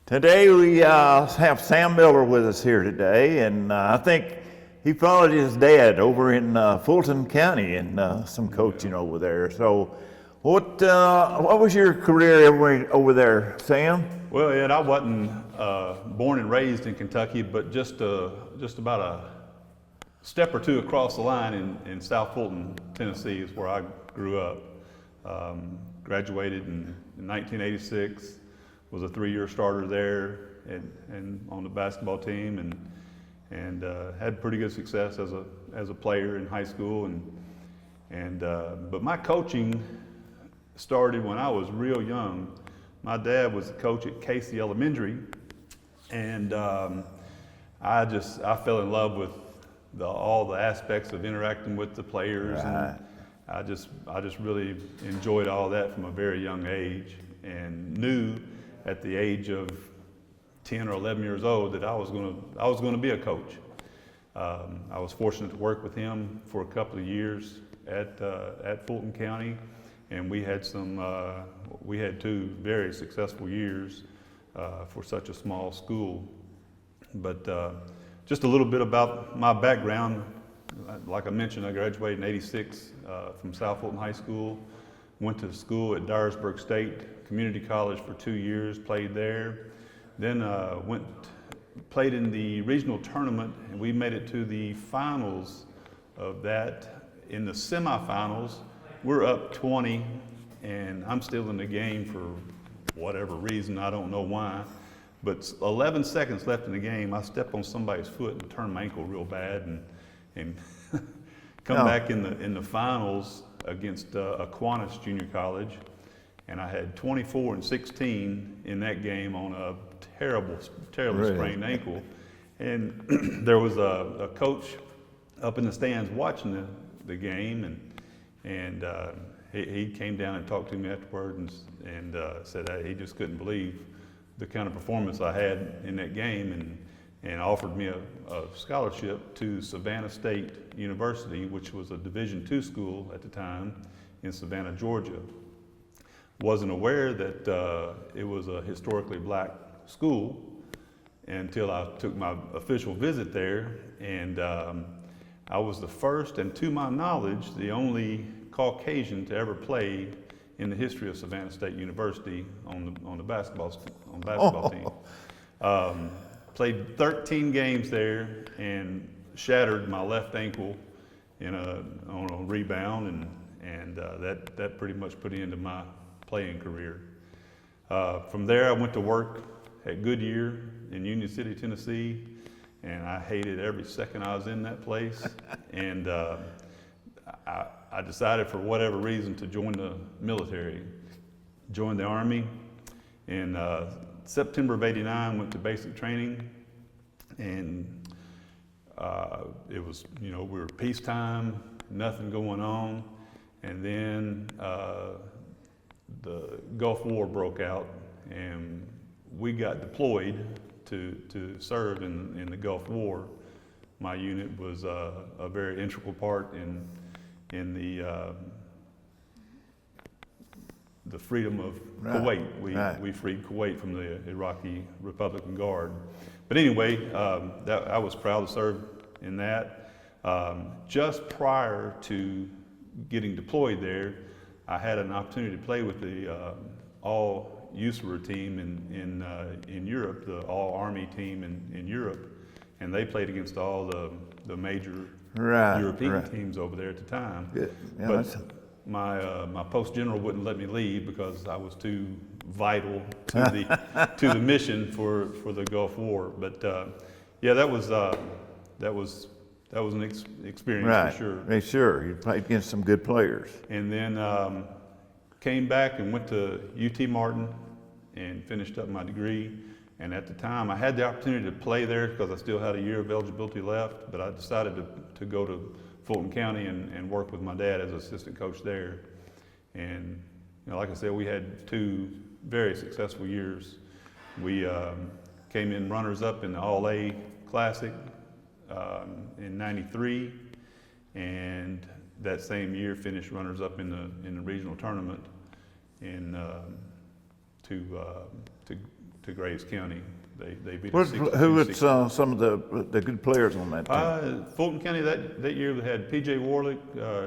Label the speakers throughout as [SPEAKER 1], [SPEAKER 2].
[SPEAKER 1] Today we have Sam Miller with us here today, and I think he followed his dad over in Fulton County and some coaching over there. So what was your career over there, Sam?
[SPEAKER 2] Well, Ed, I wasn't born and raised in Kentucky, but just about a step or two across the line in South Fulton, Tennessee is where I grew up. Graduated in 1986. Was a 3-year starter there and on the basketball team, and had pretty good success as a player in high school, but my coaching started when I was real young. My dad was the coach at Casey Elementary, and I fell in love with all the aspects of interacting with the players.
[SPEAKER 1] Right.
[SPEAKER 2] And I just really enjoyed all that from a very young age, and knew at the age of 10 or 11 years old that I was going to be a coach. I was fortunate to work with him for a couple of years at Fulton County, and we had 2 very successful years for such a small school. But just a little bit about my background. Like I mentioned, I graduated in '86 from South Fulton High School. Went to school at Dyersburg State Community College for 2 years, played there. Then played in the regional tournament, and we made it to the finals of that. In the semifinals, we're up 20, and I'm still in the game for whatever reason, I don't know why. But 11 seconds left in the game, I stepped on somebody's foot and turned my ankle real bad, and come back in the finals against Aquinas Junior College, and I had 24 and 16 in that game on a terrible really? Sprained ankle. And there was a coach up in the stands watching the game, and he came down and talked to me afterward and said that he just couldn't believe the kind of performance I had in that game, and offered me a scholarship to Savannah State University, which was a Division II school at the time in Savannah, Georgia. Wasn't aware that it was a historically black school until I took my official visit there, and I was the first, and to my knowledge, the only Caucasian to ever play in the history of Savannah State University on the basketball team. Played 13 games there and shattered my left ankle on a rebound, and that pretty much put an end to my playing career. From there, I went to work at Goodyear in Union City, Tennessee, and I hated every second I was in that place. And I decided, for whatever reason, to join the military. Joined the Army in September of '89, went to basic training, and it was, we were peacetime, nothing going on, and then the Gulf War broke out, and we got deployed to serve in the Gulf War. My unit was a very integral part in the freedom of Kuwait. We freed Kuwait from the Iraqi Republican Guard. But anyway, I was proud to serve in that. Just prior to getting deployed there, I had an opportunity to play with the all USARA team in Europe, the all Army team in Europe, and they played against all the major European teams over there at the time.
[SPEAKER 1] Yeah,
[SPEAKER 2] but my post general wouldn't let me leave because I was too vital to the mission for the Gulf War. But that was an experience for sure.
[SPEAKER 1] Sure, you played against some good players.
[SPEAKER 2] And then came back and went to UT Martin and finished up my degree. And at the time, I had the opportunity to play there because I still had a year of eligibility left, but I decided to go to Fulton County and work with my dad as assistant coach there. And like I said, we had 2 very successful years. We came in runners-up in the All-A Classic in '93, and that same year finished runners-up in the regional tournament in to Graves County. They beat us
[SPEAKER 1] Who was
[SPEAKER 2] 62-60.
[SPEAKER 1] some of the good players on that team?
[SPEAKER 2] Fulton County that year we had P.J. Warlick,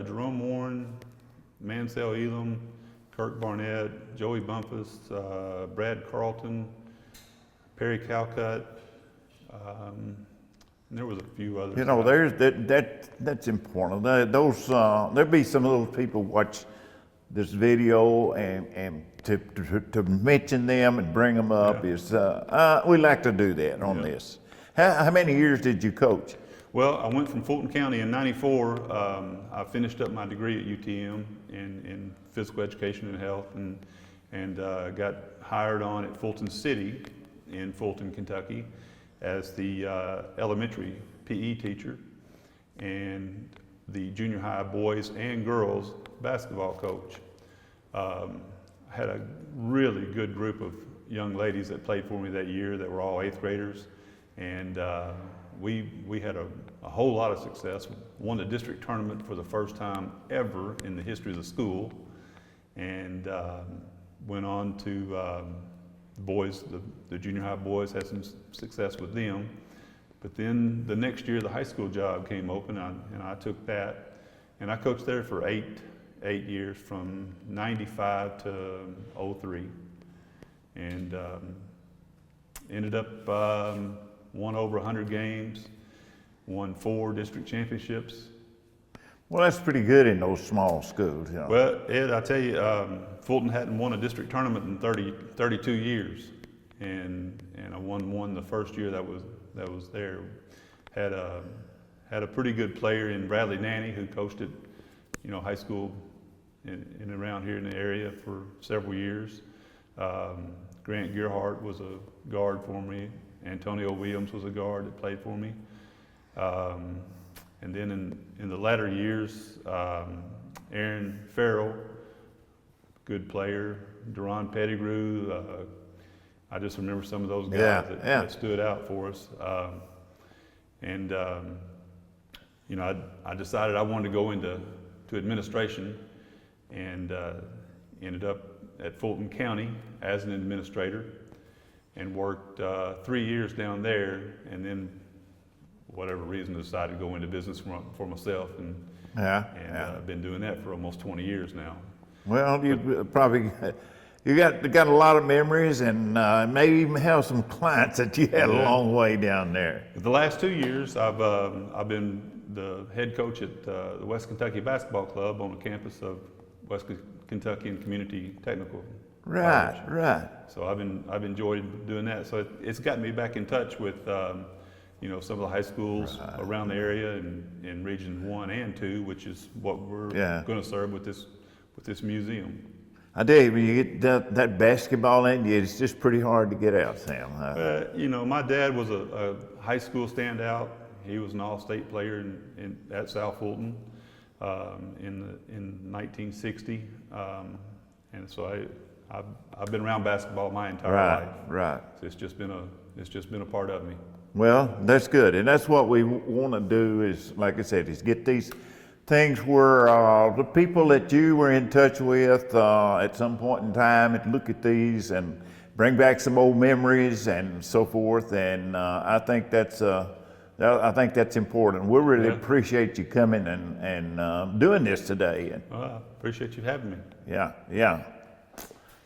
[SPEAKER 2] Jerome Warren, Mansell Elam, Kirk Barnett, Joey Bumpus, Brad Carlton, Perry Calcutt. And there was a few others.
[SPEAKER 1] You know, there's that's important. There'll be some of those people watch this video and to mention them and bring them up is we like to do that on this. How many years did you coach?
[SPEAKER 2] Well, I went from Fulton County in '94. I finished up my degree at UTM in physical education and health, and got hired on at Fulton City in Fulton, Kentucky, as the elementary PE teacher and the junior high boys and girls basketball coach. I had a really good group of young ladies that played for me that year that were all 8th graders, and we had a whole lot of success. Won the district tournament for the first time ever in the history of the school, and went on to boys, the junior high boys, had some success with them. But then the next year the high school job came open, and I took that, and I coached there for eight years, from '95 to '03, and ended up won over 100 games, won 4 district championships.
[SPEAKER 1] Well, that's pretty good in those small schools, you know.
[SPEAKER 2] Well, Ed, I tell you, Fulton hadn't won a district tournament in 32 years, and I won one the first year that was there. Had a pretty good player in Bradley Nanny, who coached at, high school in around here in the area for several years. Grant Gearhart was a guard for me. Antonio Williams was a guard that played for me. And then in the latter years, Aaron Farrell, good player, Deron Pettigrew. I just remember some of those guys that stood out for us. I decided I wanted to go into administration, and ended up at Fulton County as an administrator, and worked 3 years down there, and then whatever reason decided to go into business for myself, and I've been doing that for almost 20 years now.
[SPEAKER 1] Well, you probably got a lot of memories, and maybe even have some clients that you had a long way down there.
[SPEAKER 2] The last 2 years, I've been the head coach at the West Kentucky Basketball Club on the campus of West Kentucky and Community Technical College.
[SPEAKER 1] Right.
[SPEAKER 2] So I've enjoyed doing that. So it's gotten me back in touch with some of the high schools around the area in Region 1 and 2, which is what we're going to serve with this museum.
[SPEAKER 1] I tell you, when you get that basketball in you, it's just pretty hard to get out, Sam.
[SPEAKER 2] My dad was a high school standout. He was an all-state player at South Fulton in 1960, and so I've been around basketball my entire life. Right. So it's just been a part of me.
[SPEAKER 1] Well, that's good, and that's what we want to do. Is, like I said, is get these things where the people that you were in touch with at some point in time, and look at these and bring back some old memories and so forth. And I think that's important. We really appreciate you coming and doing this today.
[SPEAKER 2] Well, I appreciate you having me.
[SPEAKER 1] Yeah.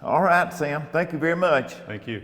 [SPEAKER 1] All right, Sam. Thank you very much.
[SPEAKER 2] Thank you.